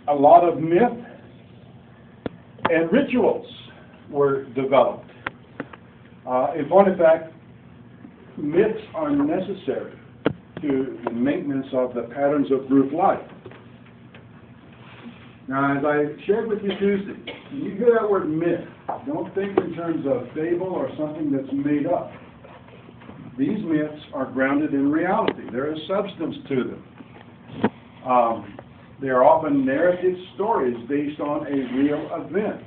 a lot of myth and rituals were developed. In point of fact, myths are necessary to the maintenance of the patterns of group life. Now, as I shared with you Tuesday, when you hear that word myth, don't think in terms of fable or something that's made up. These myths are grounded in reality. There is substance to them. They are often narrative stories based on a real event.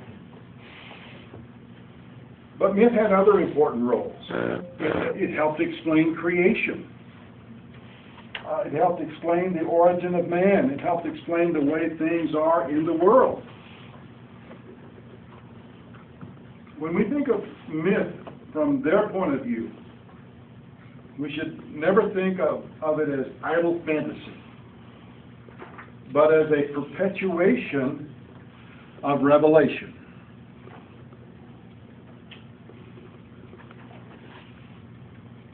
But myth had other important roles. It helped explain creation. It helped explain the origin of man. It helped explain the way things are in the world. When we think of myth from their point of view, we should never think of it as idle fantasy, but as a perpetuation of revelation.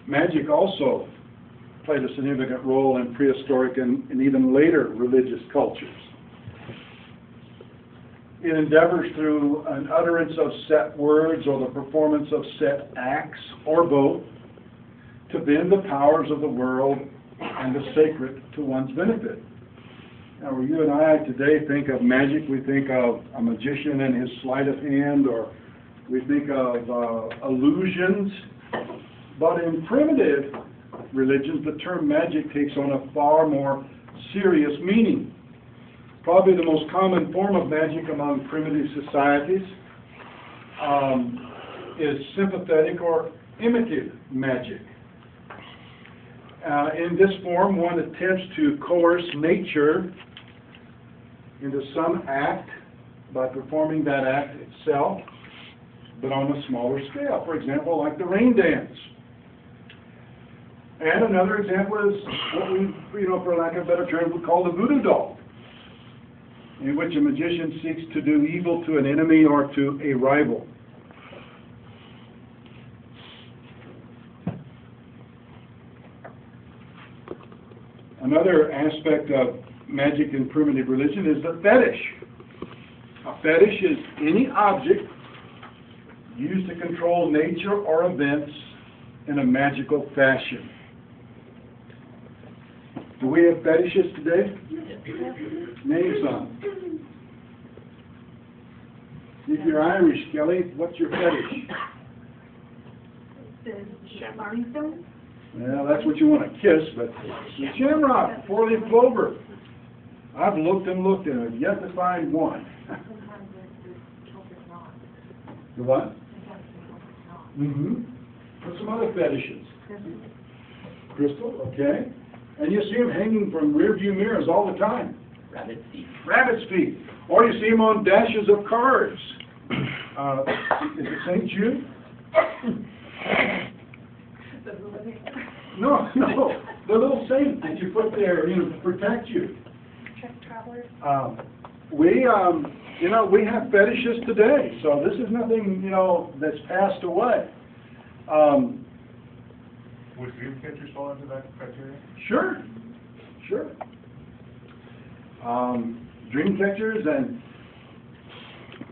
Magic also played a significant role in prehistoric and even later religious cultures. It endeavors through an utterance of set words or the performance of set acts, or both, to bend the powers of the world and the sacred to one's benefit. Now, when you and I today think of magic, we think of a magician and his sleight of hand, or we think of illusions. But in primitive religions, the term magic takes on a far more serious meaning. Probably the most common form of magic among primitive societies is sympathetic or imitative magic. In this form, one attempts to coerce nature into some act by performing that act itself, but on a smaller scale. For example, like the rain dance. And another example is what we, for lack of a better term, would call the voodoo doll, in which a magician seeks to do evil to an enemy or to a rival. Another aspect of magic in primitive religion is the fetish. A fetish is any object used to control nature or events in a magical fashion. Do we have fetishes today? Name some. If you're Irish, Kelly, what's your fetish? The shamrock. Well, that's what you want to kiss, but the shamrock, four-leaf clover. I've looked and looked and have yet to find one. The what? Mm-hmm. What's some other fetishes? Crystal, okay. And you see them hanging from rear-view mirrors all the time. Rabbit's feet. Rabbit's feet. Or you see them on dashes of cars. Is it St. Jude? No. The little saint that you put there, to protect you. Travelers. We have fetishes today, so this is nothing, that's passed away. Would dream catchers fall into that criteria? Sure. Dream catchers, and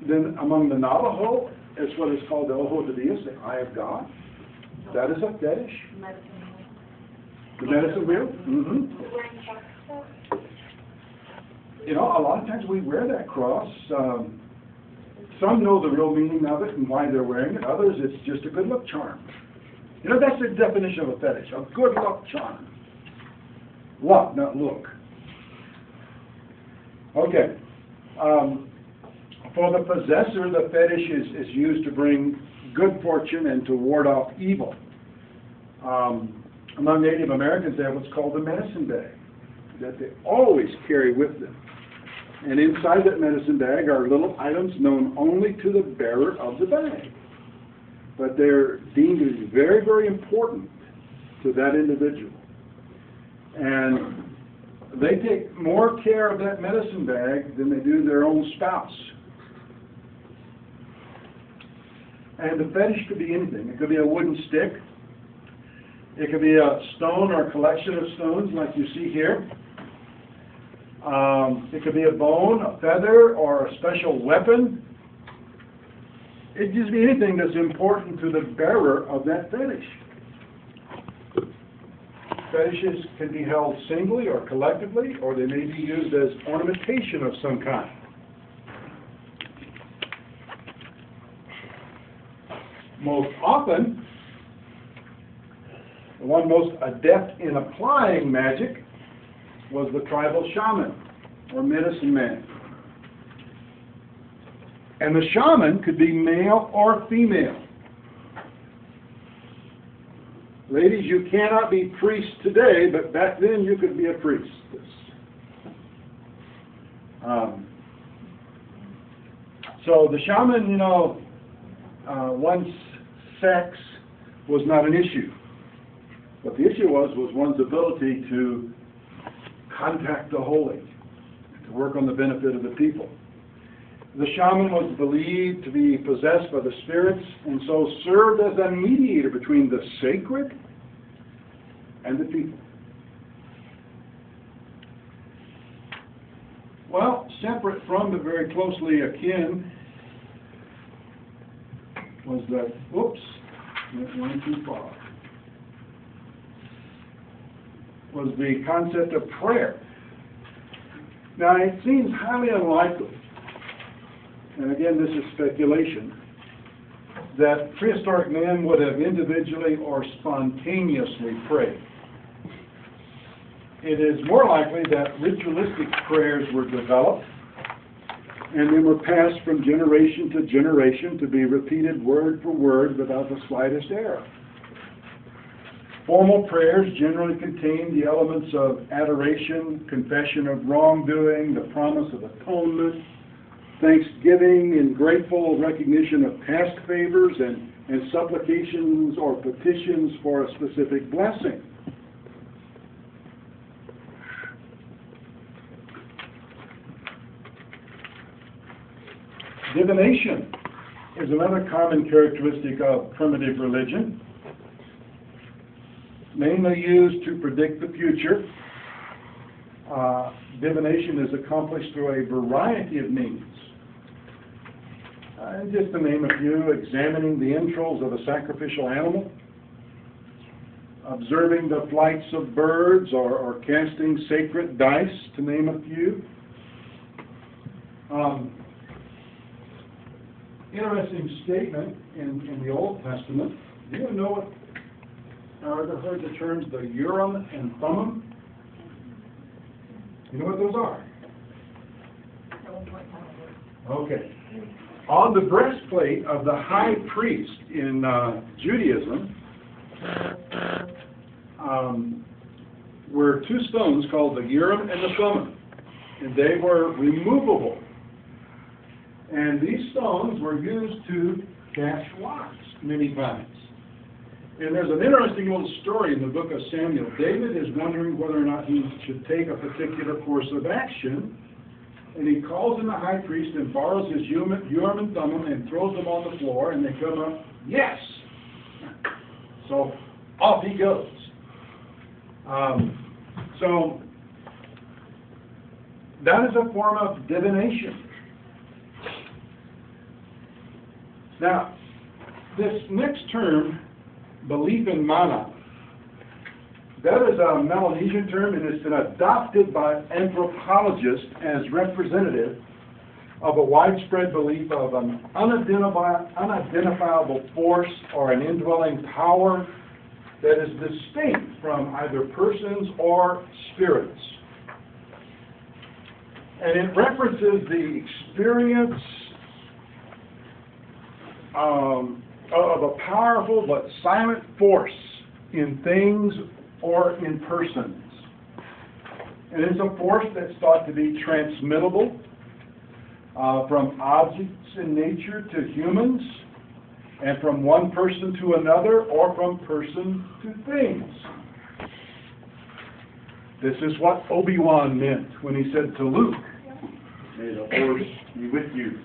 then among the Navajo, it's what is called the Ojo de Dios, the Eye of God. That is a fetish. The medicine wheel? Mm-hmm. A lot of times we wear that cross. Some know the real meaning of it and why they're wearing it. Others, it's just a good luck charm. That's the definition of a fetish, a good luck charm. Luck, not look. Okay. For the possessor, the fetish is used to bring good fortune and to ward off evil. Among Native Americans, they have what's called the medicine bag that they always carry with them. And inside that medicine bag are little items known only to the bearer of the bag. But they're deemed to be very, very important to that individual. And they take more care of that medicine bag than they do their own spouse. And the fetish could be anything. It could be a wooden stick. It could be a stone or a collection of stones like you see here. It could be a bone, a feather, or a special weapon. It could just be anything that's important to the bearer of that fetish. Fetishes can be held singly or collectively, or they may be used as ornamentation of some kind. Most often, the one most adept in applying magic was the tribal shaman or medicine man. And the shaman could be male or female. Ladies, you cannot be priests today, but back then you could be a priestess. So the shaman, one's sex was not an issue. What the issue was one's ability to contact the holy, to work on the benefit of the people. The shaman was believed to be possessed by the spirits and so served as a mediator between the sacred and the people. Well, separate from but very closely akin was the, whoops, went one too far, was the concept of prayer. Now, it seems highly unlikely, and again, this is speculation, that prehistoric men would have individually or spontaneously prayed. It is more likely that ritualistic prayers were developed and they were passed from generation to generation to be repeated word for word without the slightest error. Formal prayers generally contain the elements of adoration, confession of wrongdoing, the promise of atonement, thanksgiving and grateful recognition of past favors, and supplications or petitions for a specific blessing. Divination is another common characteristic of primitive religion, mainly used to predict the future. Divination is accomplished through a variety of means. Just to name a few: examining the entrails of a sacrificial animal, observing the flights of birds, or casting sacred dice, to name a few. Interesting statement in the Old Testament. Do you know what, or ever heard the terms the Urim and Thummim? You know what those are? Okay. On the breastplate of the high priest in Judaism were two stones called the Urim and the Thummim, and they were removable. And these stones were used to cast lots many times. And there's an interesting little story in the book of Samuel. David is wondering whether or not he should take a particular course of action. And he calls in the high priest and borrows his Urim and Thummim and throws them on the floor, and they come up, yes! So off he goes. So that is a form of divination. Now, this next term, belief in mana, that is a Melanesian term, and it's been adopted by anthropologists as representative of a widespread belief of an unidentifiable force or an indwelling power that is distinct from either persons or spirits. And it references the experience of a powerful but silent force in things or in persons. And it's a force that's thought to be transmittable from objects in nature to humans, and from one person to another, or from person to things. This is what Obi-Wan meant when he said to Luke, "May the force be with you."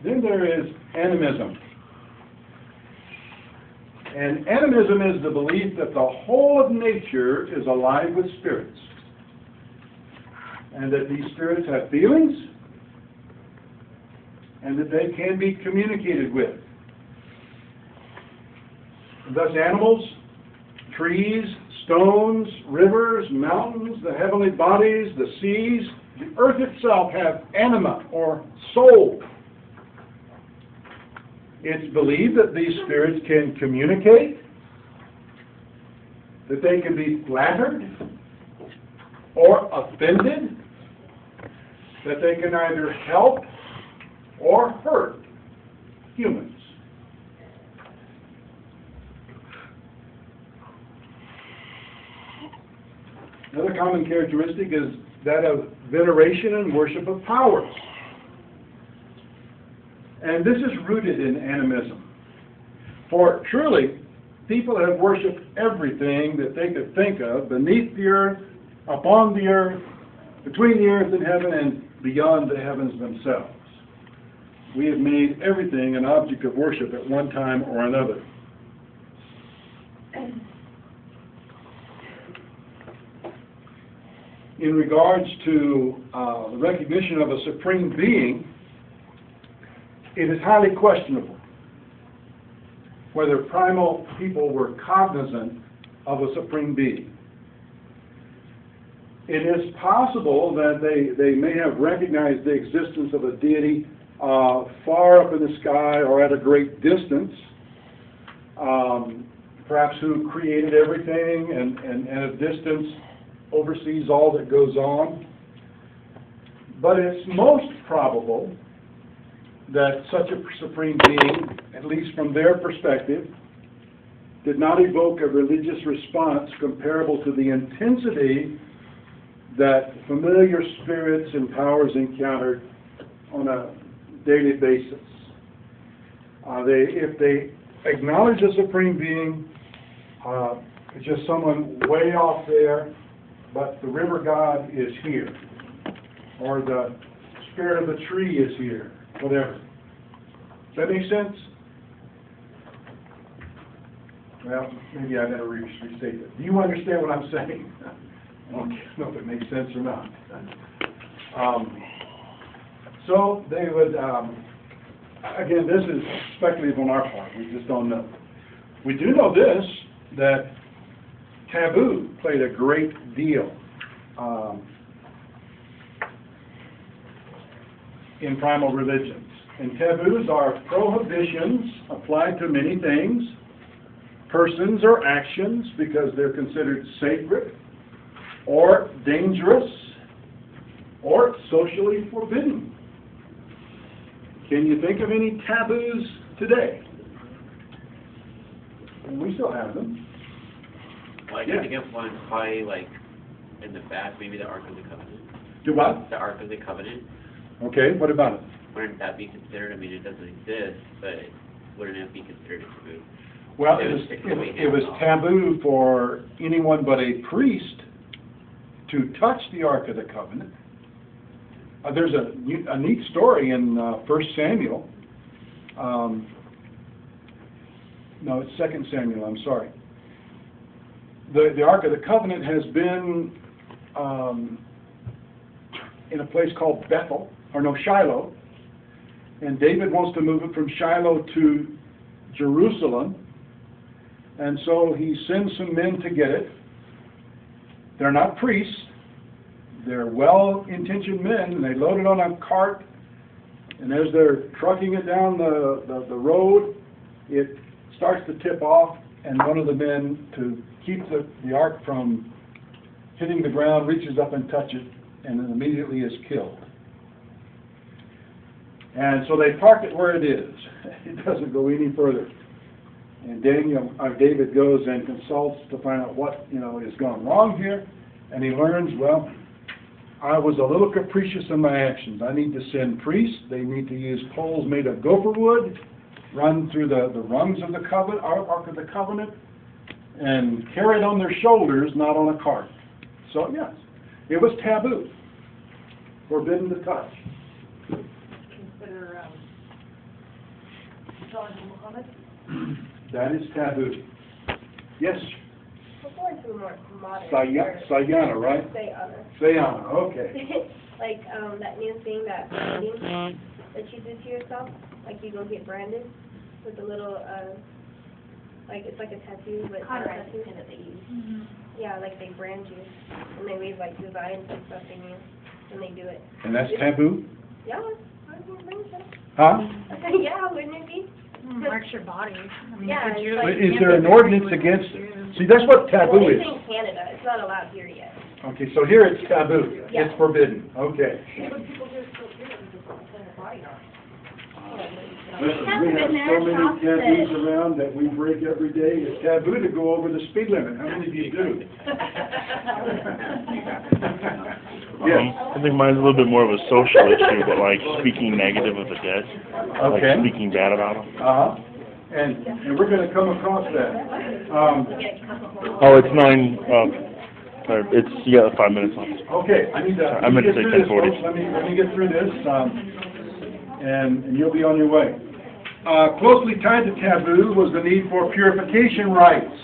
Then there is animism. And animism is the belief that the whole of nature is alive with spirits, and that these spirits have feelings, and that they can be communicated with. And thus animals, trees, stones, rivers, mountains, the heavenly bodies, the seas, the earth itself have anima, or soul. It's believed that these spirits can communicate, that they can be flattered or offended, that they can either help or hurt humans. Another common characteristic is that of veneration and worship of powers. And this is rooted in animism. For truly, people have worshipped everything that they could think of beneath the earth, upon the earth, between the earth and heaven, and beyond the heavens themselves. We have made everything an object of worship at one time or another. In regards to the recognition of a supreme being, it is highly questionable whether primal people were cognizant of a supreme being. It is possible that they may have recognized the existence of a deity far up in the sky or at a great distance, perhaps who created everything and at a distance oversees all that goes on. But it's most probable that such a supreme being, at least from their perspective, did not evoke a religious response comparable to the intensity that familiar spirits and powers encountered on a daily basis. If they acknowledge a supreme being, it's just someone way off there, but the river god is here, or the spirit of the tree is here, whatever. Does that make sense? Well, maybe I better restate it. Do you understand what I'm saying? I don't know if it makes sense or not. So they would, again, this is speculative on our part. We just don't know. We do know this, that taboo played a great deal in primal religions. And taboos are prohibitions applied to many things, persons or actions, because they're considered sacred or dangerous or socially forbidden. Can you think of any taboos today? And we still have them. Well, I think of one probably like in the back, maybe the Ark of the Covenant. Do what? The Ark of the Covenant. Okay, what about it? Wouldn't that be considered? I mean, it doesn't exist, but wouldn't it be considered a taboo? Well, it was taboo for anyone but a priest to touch the Ark of the Covenant. There's a neat story in 1 Samuel. No, it's 2 Samuel, I'm sorry. The Ark of the Covenant has been in a place called Bethel, or no, Shiloh. And David wants to move it from Shiloh to Jerusalem. And so he sends some men to get it. They're not priests. They're well-intentioned men, and they load it on a cart. And as they're trucking it down the road, it starts to tip off, and one of the men, to keep the ark from hitting the ground, reaches up and touches it, and then immediately is killed. And so they park it where it is. It doesn't go any further. And David goes and consults to find out what has gone wrong here, and he learns, well, I was a little capricious in my actions. I need to send priests. They need to use poles made of gopher wood, run through the rungs of the covenant, Ark of the Covenant, and carry it on their shoulders, not on a cart. So yes, it was taboo, forbidden to touch. Consider That is taboo. Yes, We're going through more modern. Sayana, right? Sayana. Sayana, okay. Like, that new thing that branding that you do to yourself, like you go get branded with a little, like, it's like a tattoo, but it's not a tattoo. that they use. Yeah, like they brand you, and they leave like designs and stuff in you, when they do it. And that's taboo? Yeah, I think so. Huh? Yeah, wouldn't it be? Marks your body. I mean, Yeah, could it's you- like- Is there an ordinance against, see, that's what taboo Well, is. it's in Canada, it's not allowed here yet. Okay, so here it's taboo, Yeah. it's forbidden, okay. Listen, we have so many taboos around that we break every day. It's taboo to go over the speed limit. How many of you do? Yes. I think mine's a little bit more of a social issue, but like speaking negative of the dead, like Okay. speaking bad about them. Uh-huh. And we're gonna come across that. Oh, it's 9, or it's, you got 5 minutes left. Okay, I need to, I meant to get say through this, 10:40. folks. Let me get through this, and you'll be on your way. Closely tied to taboo was the need for purification rites.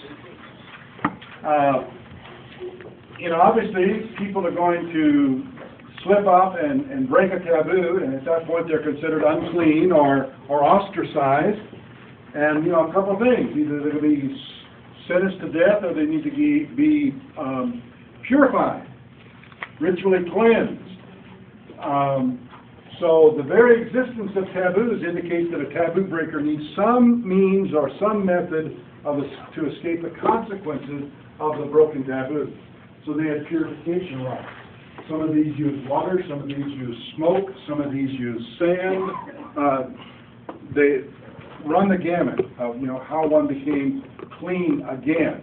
Obviously, people are going to slip up and break a taboo, and at that point they're considered unclean or ostracized. And, a couple of things. Either they're going to be sentenced to death or they need to be purified, ritually cleansed. So the very existence of taboos indicates that a taboo breaker needs some means or some method to escape the consequences of the broken taboo. So they had purification rites. Some of these use water, some of these use smoke, some of these use sand. They run the gamut of how one became clean again.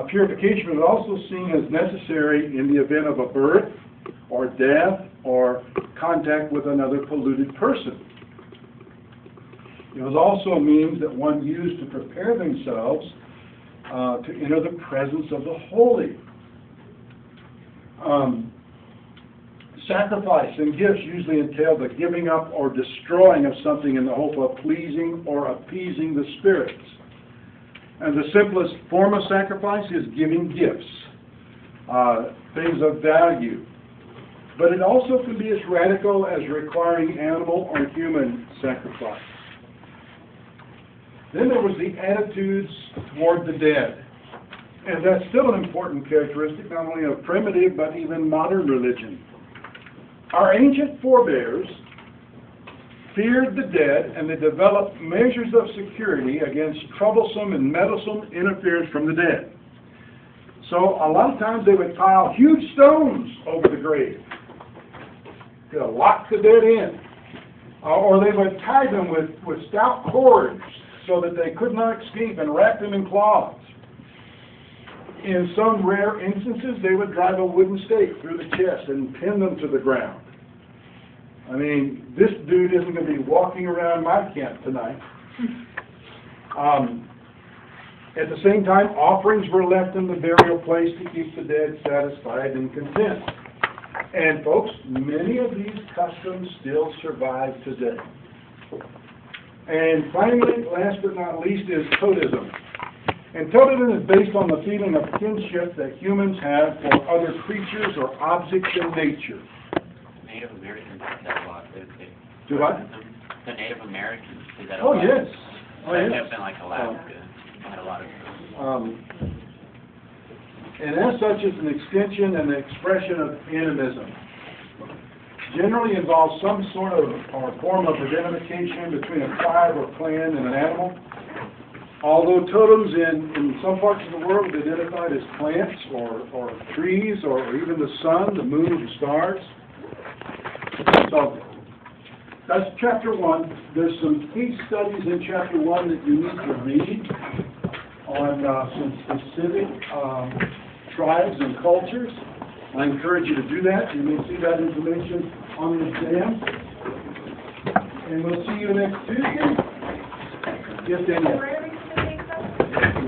Purification was also seen as necessary in the event of a birth or death or contact with another polluted person. It was also a means that one used to prepare themselves to enter the presence of the holy. Sacrifice and gifts usually entail the giving up or destroying of something in the hope of pleasing or appeasing the spirits. And the simplest form of sacrifice is giving gifts, things of value. But it also can be as radical as requiring animal or human sacrifice. Then there was the attitudes toward the dead. And that's still an important characteristic, not only of primitive, but even modern religion. Our ancient forebears feared the dead, and they developed measures of security against troublesome and meddlesome interference from the dead. So a lot of times they would pile huge stones over the grave to lock the dead in. Or they would tie them with stout cords so that they could not escape and wrap them in cloths. In some rare instances, they would drive a wooden stake through the chest and pin them to the ground. I mean, this dude isn't going to be walking around my camp tonight. At the same time, offerings were left in the burial place to keep the dead satisfied and content. And folks, many of these customs still survive today. And finally, last but not least, is totemism. And totemism is based on the feeling of kinship that humans have for other creatures or objects in nature. Native Americans have that a lot, don't they? Do what? The Native Americans do that a Oh, lot. yes. Oh, yes. Up in like Alaska, had a lot of. And as such, it's an extension and an expression of animism. Generally involves some sort of or form of identification between a tribe or clan and an animal. Although totems in some parts of the world are identified as plants or trees or even the sun, the moon, and the stars. So that's chapter 1. There's some case studies in chapter 1 that you need to read on some specific tribes and cultures. I encourage you to do that. You may see that information on the exam. And we'll see you next Tuesday. Yes, Daniel. Where are we going to take them?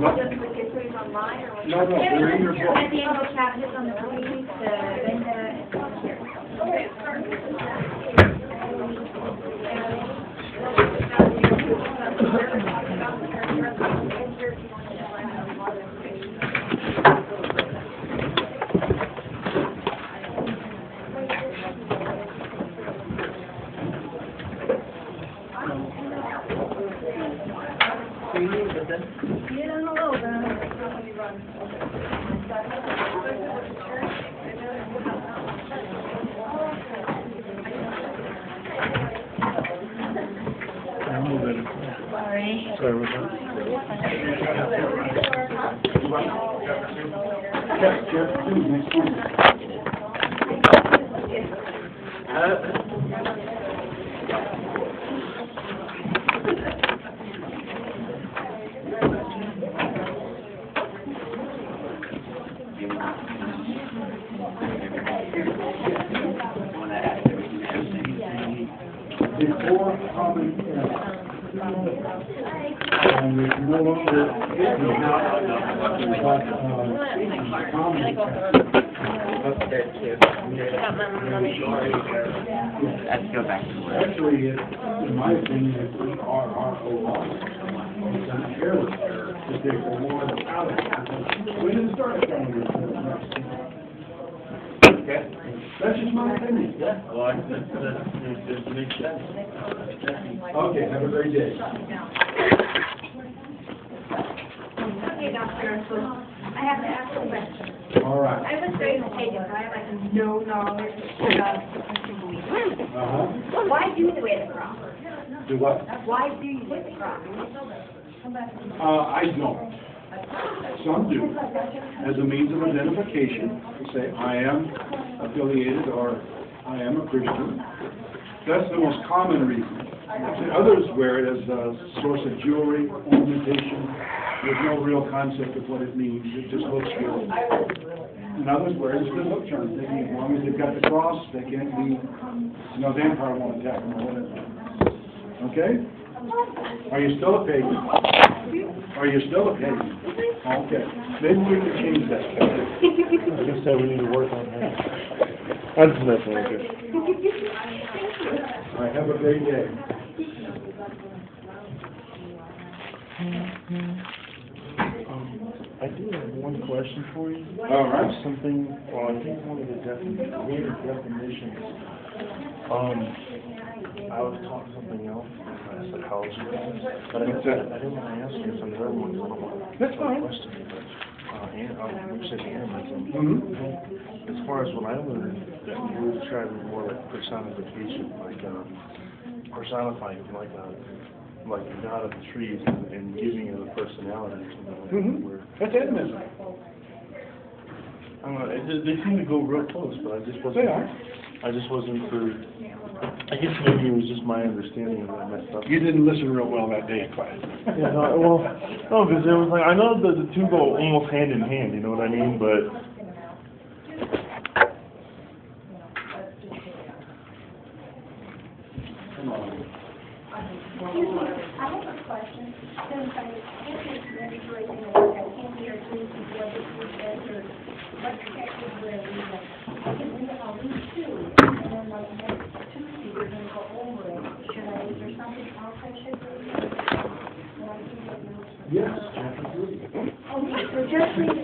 What? Just the kids read online or what? No, they're in your book. At the end of chapters on the police, the Linda, and here. Okay, start. Sorry about Jeff, next one. Before common era. And we no longer common era. Let's go back to work. Actually, in my opinion, it's RROR. It's an error to take the word out of it. We didn't start telling you. Okay. That's just my opinion. Yeah, well, that makes sense. Okay, have a great day. Okay, Dr. So I have to ask a question. All right. I was raised pagan, so I have like no knowledge about Christian belief. Uh-huh. Why do the way of the cross? Do what? Why do you do the cross? I don't. Some do, as a means of identification, to say, I am affiliated or I am a Christian. That's the most common reason. Others wear it as a source of jewelry, ornamentation, with no real concept of what it means. It just looks good. And others wear it as a look charm, thinking as long as they've got the cross, they can't be, vampire won't attack them or whatever. Okay? Are you still a pagan? Are you still a pagan? Okay. Maybe we can change that. I just said we need to work on that. I'm just messing with you. All right, have a great day. I do have one question for you. All right. Something, well, I think one of the definitions, I was taught something else in my psychology class, but I didn't want to ask you some other ones. That's fine. Question, but, you said animism. Mm-hmm. As far as what I learned, that we were describing more like personification, like personifying, like the god of the trees and giving it a personality or something like that. Where, That's animism. I don't know, they seem to go real close, but I just wasn't. They are. I just wasn't for. I guess maybe it was just my understanding of that messed up. You didn't listen real well that day in class. Yeah, no, because it was like, I know that the two go almost hand in hand, you know what I mean, but. Come on. Excuse me, I have a question. Since I can't make any breaking I can't hear things before the food or what the heck is where we are. I can read it, I'll read two, and then like next Tuesday, we're gonna go over it. Is there something else I should read? Yes, chapter 3. Okay, so just read